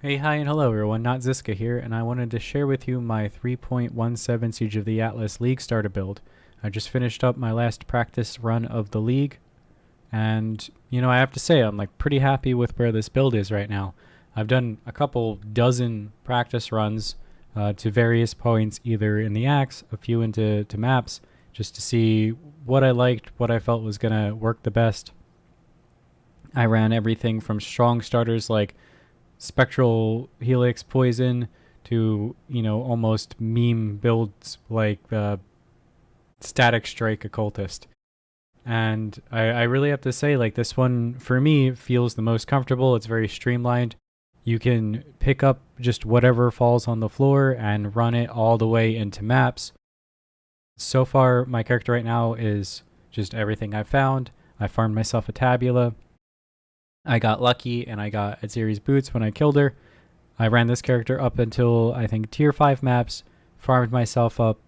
Hey, hi, and hello everyone, notzizka here, and I wanted to share with you my 3.17 Siege of the Atlas League starter build. I just finished up my last practice run of the League, and, I have to say, I'm pretty happy with where this build is right now. I've done a couple dozen practice runs to various points, either in the axe, a few into maps, just to see what I liked, what I felt was going to work the best. I ran everything from strong starters like Spectral Helix Poison to, almost meme builds like Static Strike Occultist. And I really have to say, this one, for me, feels the most comfortable. It's very streamlined. You can pick up just whatever falls on the floor and run it all the way into maps. So far, my character right now is just everything I found. I farmed myself a Tabula. I got lucky and I got Atziri's boots when I killed her. I ran this character up until I think tier 5 maps, farmed myself up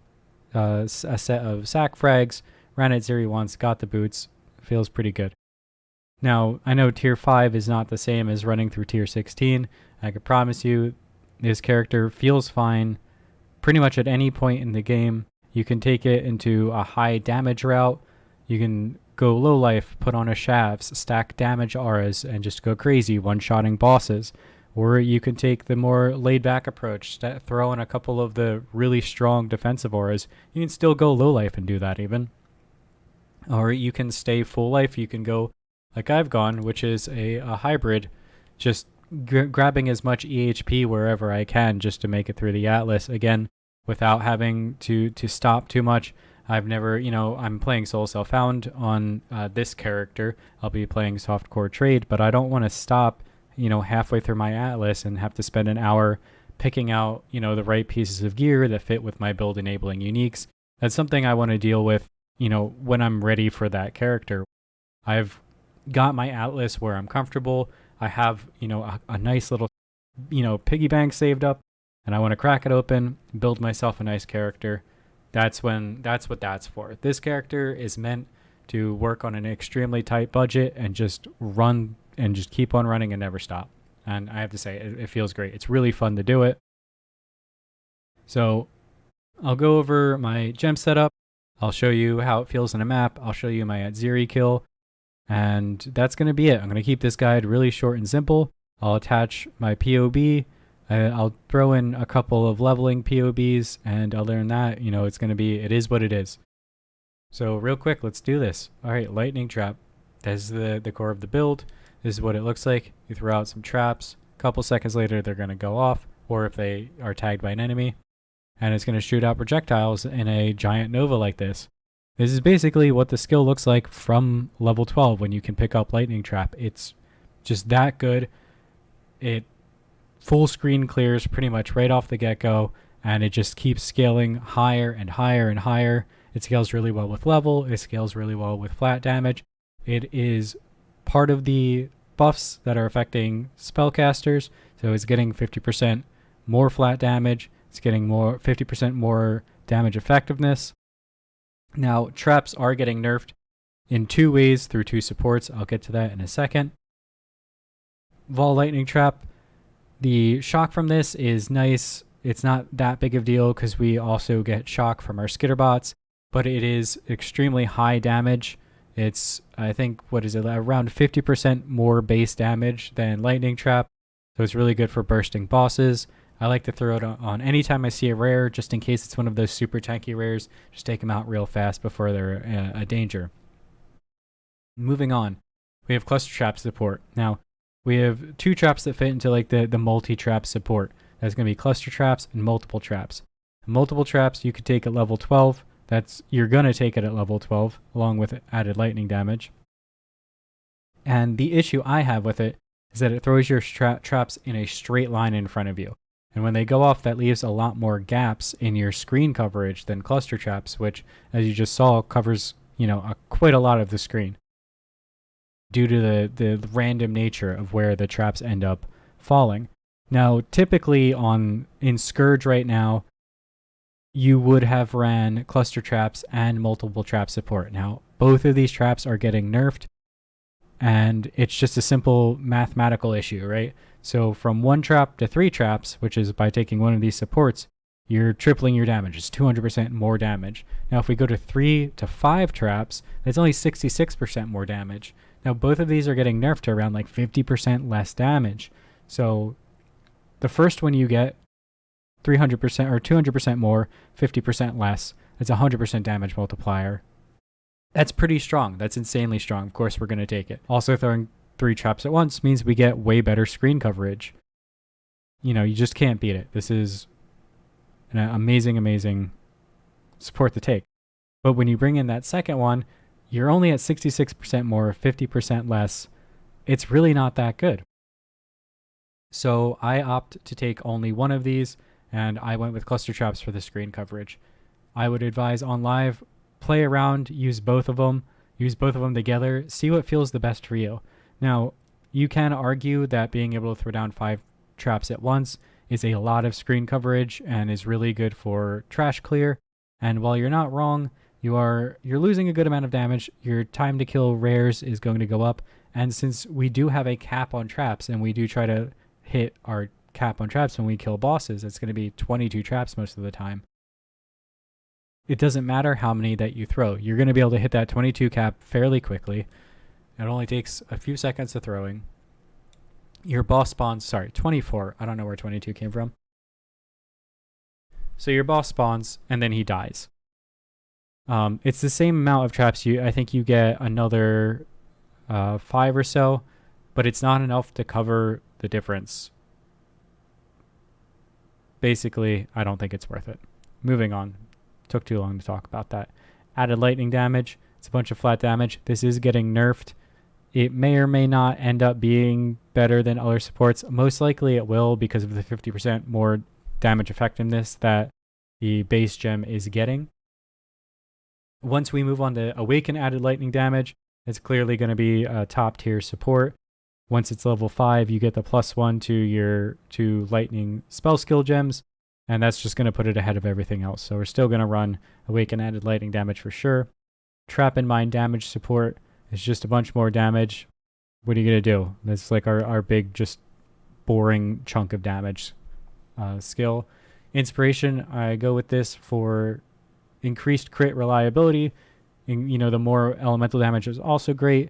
a set of sack frags, ran Atziri once, got the boots. Feels pretty good. Now, I know tier 5 is not the same as running through tier 16. I can promise you this character feels fine pretty much at any point in the game. You can take it into a high damage route. You can go low life, put on a shavs, stack damage auras, and just go crazy one-shotting bosses. Or you can take the more laid-back approach, throw in a couple of the really strong defensive auras. You can still go low life and do that even. Or you can stay full life. You can go like I've gone, which is a hybrid, just grabbing as much EHP wherever I can just to make it through the Atlas, again, without having to stop too much. I've never, I'm playing Soul Self-Found on this character. I'll be playing Softcore Trade, but I don't want to stop, halfway through my Atlas and have to spend an hour picking out, the right pieces of gear that fit with my build enabling uniques. That's something I want to deal with, when I'm ready for that character. I've got my Atlas where I'm comfortable. I have, a nice little, piggy bank saved up, and I want to crack it open, build myself a nice character. That's what that's for. This character is meant to work on an extremely tight budget and just run and just keep on running and never stop. And I have to say, it feels great. It's really fun to do it. So I'll go over my gem setup. I'll show you how it feels in a map. I'll show you my Atziri kill. And that's going to be it. I'm going to keep this guide really short and simple. I'll attach my POB. I'll throw in a couple of leveling POBs, and other than that, it's going to be, it is what it is. So real quick, let's do this. All right, Lightning Trap. This is the core of the build. This is what it looks like. You throw out some traps. A couple seconds later, they're going to go off, or if they are tagged by an enemy, and it's going to shoot out projectiles in a giant nova like this. This is basically what the skill looks like from level 12 when you can pick up Lightning Trap. It's just that good. It full screen clears pretty much right off the get-go, and it just keeps scaling higher and higher and higher. It scales really well with level. It scales really well with flat damage. It is part of the buffs that are affecting spellcasters, so it's getting 50% more flat damage. It's getting 50% more damage effectiveness. Now, traps are getting nerfed in two ways through two supports. I'll get to that in a second. Vol Lightning Trap. The shock from this is nice. It's not that big of a deal because we also get shock from our skitterbots, but it is extremely high damage. It's, I think, around 50% more base damage than Lightning Trap, so it's really good for bursting bosses. I like to throw it on anytime I see a rare, just in case it's one of those super tanky rares. Just take them out real fast before they're a danger. Moving on, we have cluster trap support. Now, we have two traps that fit into the multi-trap support. That's going to be cluster traps and multiple traps. Multiple traps you could take at level 12. You're going to take it at level 12 along with added lightning damage. And the issue I have with it is that it throws your traps in a straight line in front of you. And when they go off, that leaves a lot more gaps in your screen coverage than cluster traps, which, as you just saw, covers quite a lot of the screen, due to the random nature of where the traps end up falling. Now, typically in Scourge right now, you would have ran cluster traps and multiple trap support. Now, both of these traps are getting nerfed. and it's just a simple mathematical issue, right? So from 1 trap to 3 traps, which is by taking one of these supports, you're tripling your damage. It's 200% more damage. Now, if we go to 3 to 5 traps, that's only 66% more damage. Now, both of these are getting nerfed to around like 50% less damage. So the first one you get 300% or 200% more, 50% less. It's a 100% damage multiplier. That's pretty strong. That's insanely strong. Of course, we're going to take it. Also, throwing 3 traps at once means we get way better screen coverage. You know, you just can't beat it. This is an amazing, amazing support to take. But when you bring in that second one, you're only at 66% more, 50% less. It's really not that good. So I opt to take only one of these, and I went with cluster traps for the screen coverage. I would advise on live, play around, use both of them together, see what feels the best for you. Now, you can argue that being able to throw down 5 traps at once is a lot of screen coverage and is really good for trash clear. And while you're not wrong, you're losing a good amount of damage. Your time to kill rares is going to go up. And since we do have a cap on traps, and we do try to hit our cap on traps when we kill bosses, it's going to be 22 traps most of the time. It doesn't matter how many that you throw. You're going to be able to hit that 22 cap fairly quickly. It only takes a few seconds of throwing. Your boss spawns, 24. I don't know where 22 came from. So your boss spawns, and then he dies. It's the same amount of traps. I think you get another 5 or so, but it's not enough to cover the difference. Basically, I don't think it's worth it. Moving on. Took too long to talk about that. Added lightning damage. It's a bunch of flat damage. This is getting nerfed. It may or may not end up being better than other supports. Most likely it will, because of the 50% more damage effectiveness that the base gem is getting. Once we move on to Awaken added lightning damage, it's clearly going to be a top tier support. Once it's level 5, you get the +1 to your 2 lightning spell skill gems, and that's just going to put it ahead of everything else. So we're still going to run Awaken added lightning damage for sure. Trap and Mine damage support is just a bunch more damage. What are you going to do? That's like our big, just boring chunk of damage skill. Inspiration, I go with this for increased crit reliability. And, the more elemental damage is also great.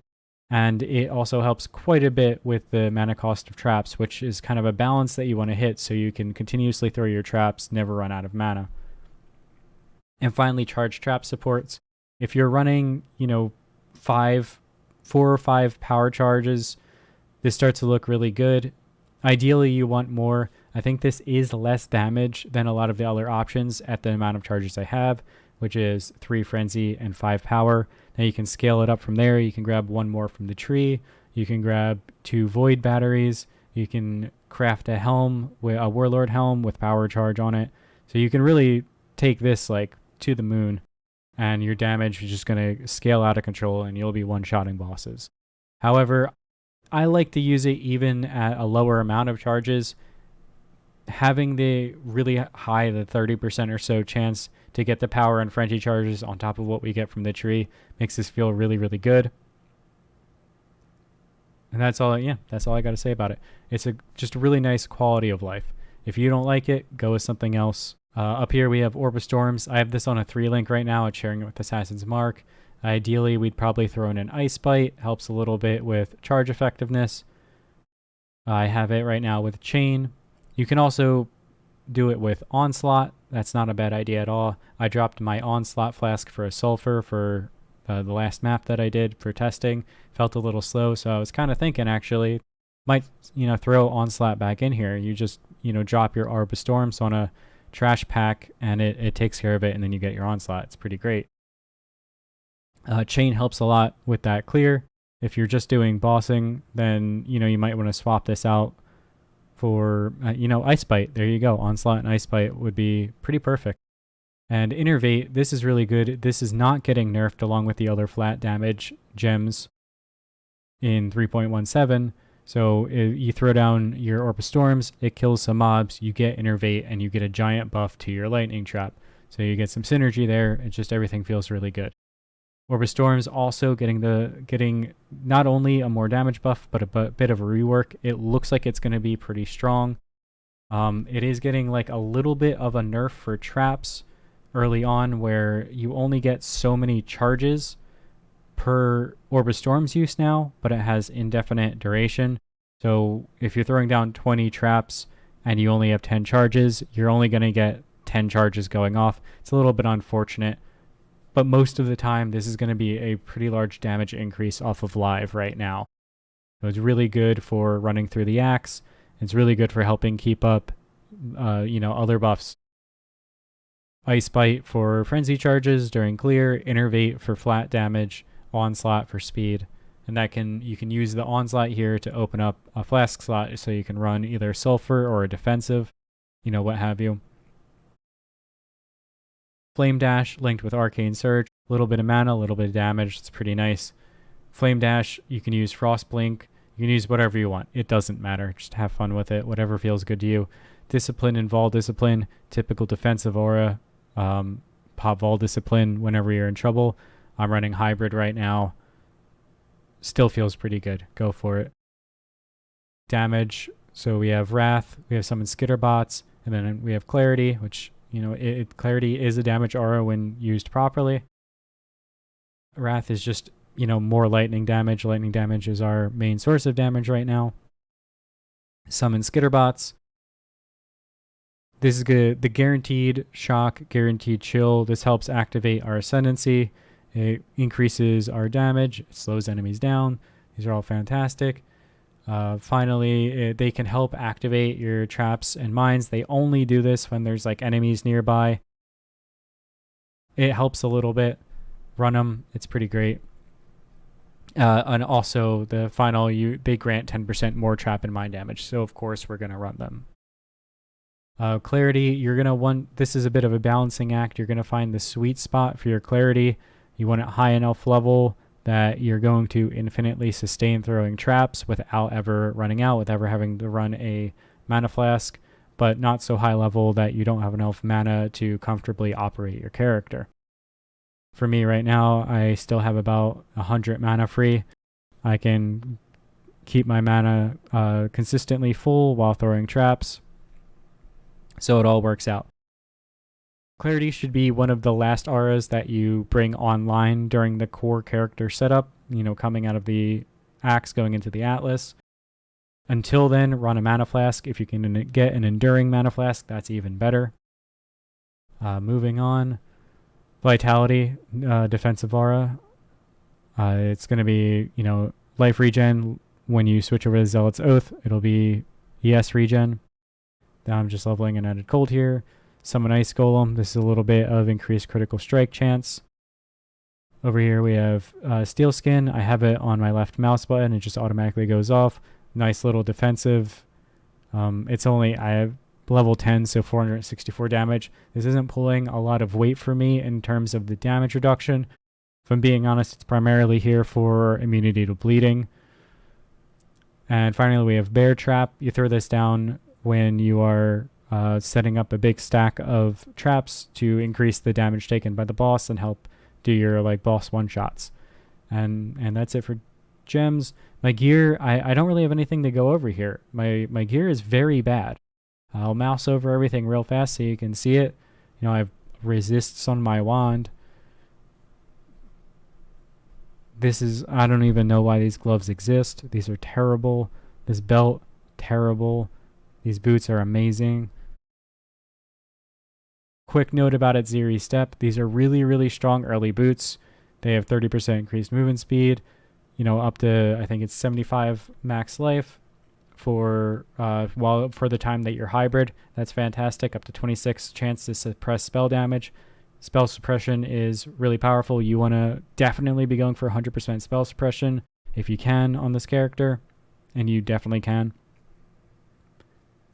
And it also helps quite a bit with the mana cost of traps, which is kind of a balance that you want to hit so you can continuously throw your traps, never run out of mana. And finally, charge trap supports. If you're running, 4 or 5 power charges, this starts to look really good. Ideally, you want more. I think this is less damage than a lot of the other options at the amount of charges I have, which is 3 frenzy and 5 power. Now you can scale it up from there. You can grab 1 more from the tree. You can grab 2 void batteries. You can craft a helm, a warlord helm with power charge on it. So you can really take this like to the moon, and your damage is just going to scale out of control, and you'll be one-shotting bosses. However, I like to use it even at a lower amount of charges. Having the really high, the 30% or so chance to get the power and frenzy charges on top of what we get from the tree makes this feel really, really good. And that's all I got to say about it. It's just a really nice quality of life. If you don't like it, go with something else. Up here we have Orb of Storms. I have this on a 3 link right now. It's sharing it with Assassin's Mark. Ideally, we'd probably throw in an Ice Bite. Helps a little bit with charge effectiveness. I have it right now with Chain. You can also do it with Onslaught. That's not a bad idea at all. I dropped my Onslaught Flask for a Sulfur for the last map that I did for testing. Felt a little slow, so I was kind of thinking actually might throw Onslaught back in here. You just drop your Orb of Storms on a trash pack, and it takes care of it, and then you get your Onslaught. It's pretty great. Chain helps a lot with that clear. If you're just doing bossing, then you might want to swap this out for Ice Bite. There you go. Onslaught and Ice Bite would be pretty perfect. And Innervate, this is really good. This is not getting nerfed along with the other flat damage gems in 3.17. So if you throw down your Orb of Storms, it kills some mobs, you get Innervate, and you get a giant buff to your Lightning Trap. So you get some synergy there, and just everything feels really good. Orb of Storms also getting not only a more damage buff, but a bit of a rework. It looks like it's going to be pretty strong. It is getting like a little bit of a nerf for traps early on, where you only get so many charges per Orb of Storms use now, but it has indefinite duration. So if you're throwing down 20 traps and you only have 10 charges, you're only going to get 10 charges going off. It's a little bit unfortunate, but most of the time this is going to be a pretty large damage increase off of live right now. So it's really good for running through the axe. It's really good for helping keep up, other buffs. Ice Bite for frenzy charges during clear, Innervate for flat damage, Onslaught for speed, and you can use the Onslaught here to open up a Flask slot, so you can run either sulfur or a defensive, what have you. Flame Dash linked with Arcane Surge, a little bit of mana, a little bit of damage. It's pretty nice. Flame Dash, you can use Frost Blink. You can use whatever you want. It doesn't matter. Just have fun with it. Whatever feels good to you. Discipline and Vol Discipline, typical defensive aura. Pop Vol Discipline whenever you're in trouble. I'm running hybrid right now. Still feels pretty good. Go for it. Damage. So we have Wrath. We have Summon Skitterbots. And then we have Clarity, which, Clarity is a damage aura when used properly. Wrath is just, more lightning damage. Lightning damage is our main source of damage right now. Summon Skitterbots. This is good. The guaranteed shock, guaranteed chill. This helps activate our ascendancy. It increases our damage. It slows enemies down. These are all fantastic. Finally, they can help activate your traps and mines. They only do this when there's like enemies nearby. It helps a little bit. Run them. It's pretty great. And also the final, they grant 10% more trap and mine damage. So of course we're going to run them. Clarity, you're going to want, this is a bit of a balancing act. You're going to find the sweet spot for your clarity. You want it high enough level that you're going to infinitely sustain throwing traps without ever running out, without ever having to run a mana flask, but not so high level that you don't have enough mana to comfortably operate your character. For me right now, I still have about 100 mana free. I can keep my mana consistently full while throwing traps. So it all works out. Clarity should be one of the last auras that you bring online during the core character setup, coming out of the axe going into the Atlas. Until then, run a mana flask. If you can get an enduring mana flask, that's even better. Moving on. Vitality, defensive aura. It's going to be, life regen. When you switch over to Zealot's Oath, it'll be ES regen. Now I'm just leveling an added cold here. Summon Ice Golem. This is a little bit of increased critical strike chance. Over here we have Steel Skin. I have it on my left mouse button. It just automatically goes off. Nice little defensive. I have level 10, so 464 damage. This isn't pulling a lot of weight for me in terms of the damage reduction. If I'm being honest, it's primarily here for immunity to bleeding. And finally we have Bear Trap. You throw this down when you are setting up a big stack of traps to increase the damage taken by the boss and help do your boss one-shots. And that's it for gems. My gear, I don't really have anything to go over here. My gear is very bad. I'll mouse over everything real fast so you can see it. I have resists on my wand. I don't even know why these gloves exist. These are terrible. This belt, terrible. These boots are amazing. Quick note about Atziri Step. These are really, really strong early boots. They have 30% increased movement speed. Up to, I think it's 75 max life for the time that you're hybrid. That's fantastic. Up to 26 chance to suppress spell damage. Spell suppression is really powerful. You want to definitely be going for 100% spell suppression if you can on this character, and you definitely can.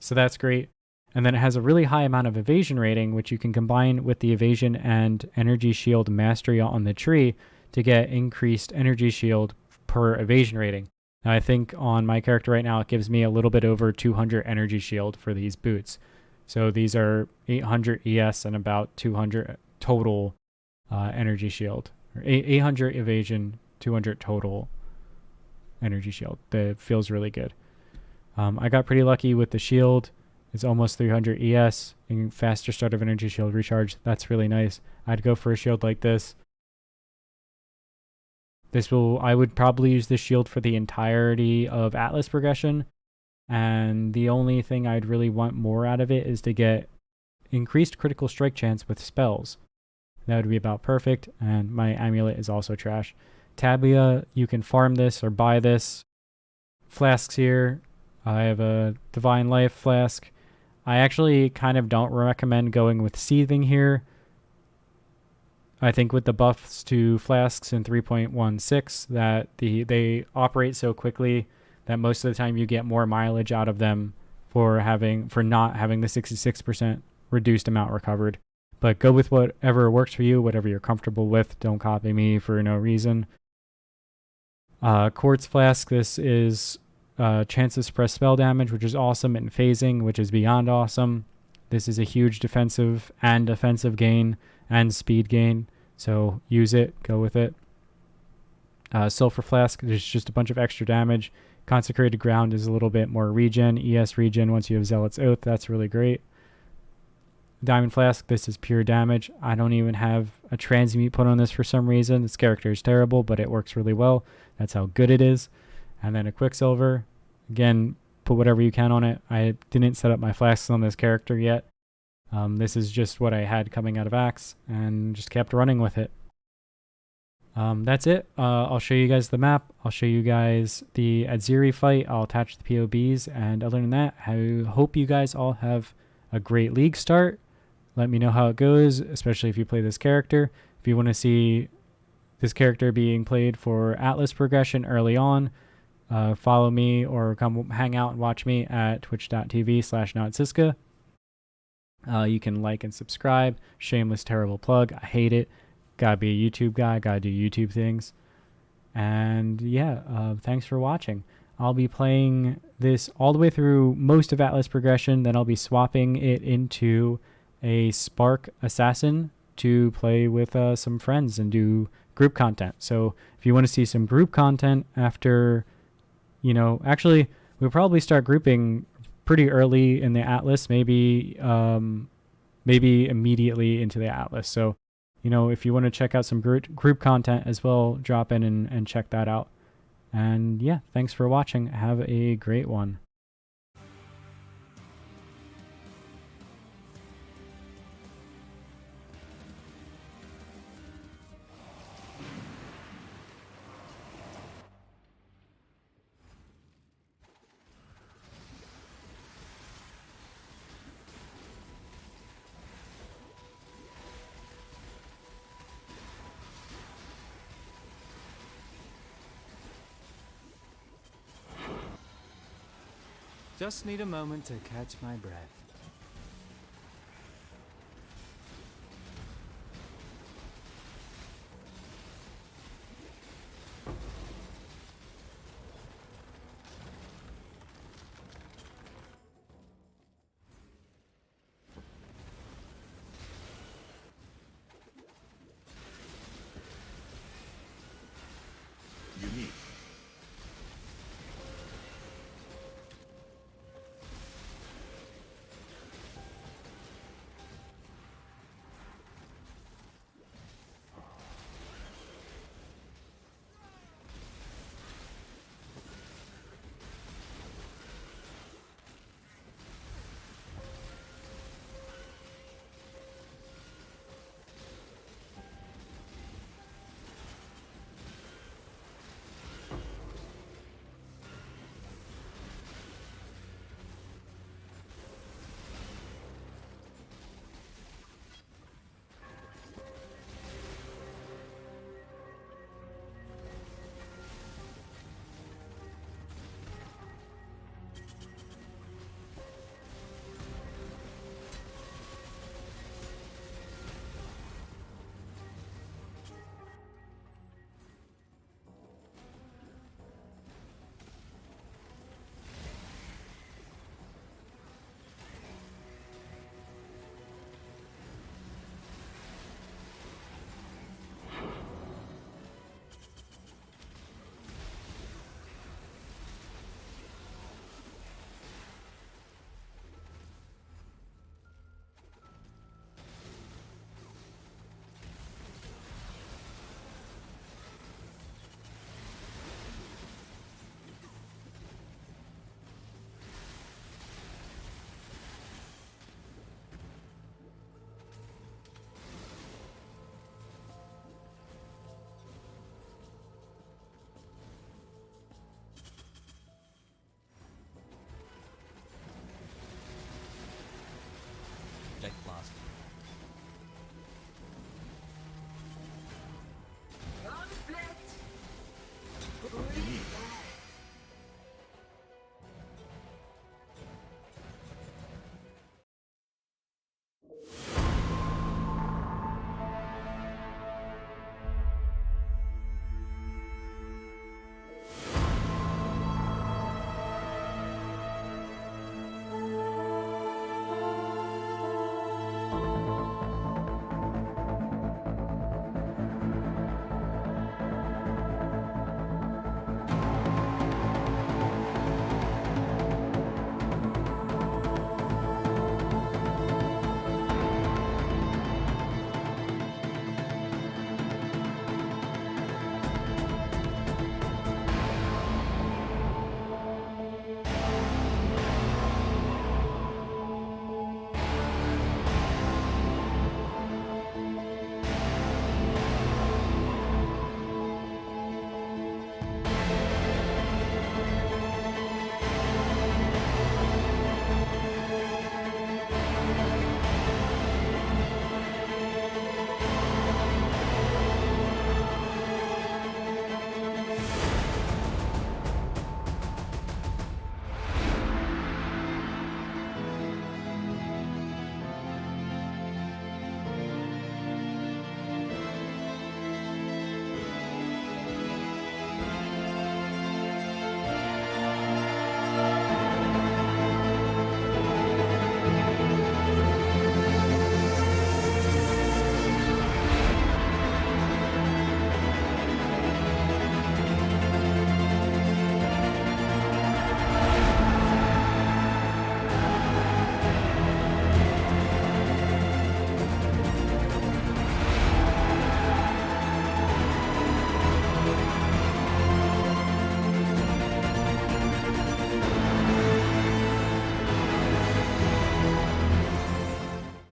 So that's great. And then it has a really high amount of evasion rating, which you can combine with the evasion and energy shield mastery on the tree to get increased energy shield per evasion rating. Now I think on my character right now, it gives me a little bit over 200 energy shield for these boots. So these are 800 ES and about 200 total energy shield, or 800 evasion, 200 total energy shield. That feels really good. I got pretty lucky with the shield. It's almost 300 ES and faster start of energy shield recharge. That's really nice. I'd go for a shield like this. I would probably use this shield for the entirety of Atlas progression. And the only thing I'd really want more out of it is to get increased critical strike chance with spells. That would be about perfect. And my amulet is also trash. Tabia, you can farm this or buy this. Flasks here. I have a Divine Life flask. I actually kind of don't recommend going with Seething here. I think with the buffs to Flasks in 3.16 that they operate so quickly that most of the time you get more mileage out of them for not having the 66% reduced amount recovered. But go with whatever works for you, whatever you're comfortable with. Don't copy me for no reason. Quartz Flask, this is chance to suppress spell damage, which is awesome, and phasing, which is beyond awesome. This is a huge defensive and offensive gain and speed gain, so use it, go with it. Sulfur Flask, there's just a bunch of extra damage. Consecrated Ground is a little bit more regen, ES regen once you have Zealot's Oath, that's really great. Diamond Flask, this is pure damage. I don't even have a transmute put on this for some reason. This character is terrible, but it works really well. That's how good it is. And then a Quicksilver. Again, put whatever you can on it. I didn't set up my flasks on this character yet. This is just what I had coming out of Axe and just kept running with it. That's it. I'll show you guys the map. I'll show you guys the Atziri fight. I'll attach the POBs. And other than that, I hope you guys all have a great league start. Let me know how it goes, especially if you play this character. If you want to see this character being played for Atlas progression early on, follow me or come hang out and watch me at twitch.tv/notzizka. You can like and subscribe. Shameless, terrible plug. I hate it. Gotta be a YouTube guy. Gotta do YouTube things. And yeah, thanks for watching. I'll be playing this all the way through most of Atlas progression. Then I'll be swapping it into a Spark Assassin to play with some friends and do group content. So if you want to see some group content after, actually we'll probably start grouping pretty early in the Atlas, maybe immediately into the Atlas. So, if you want to check out some group content as well, drop in and check that out. And yeah, thanks for watching. Have a great one. Just need a moment to catch my breath.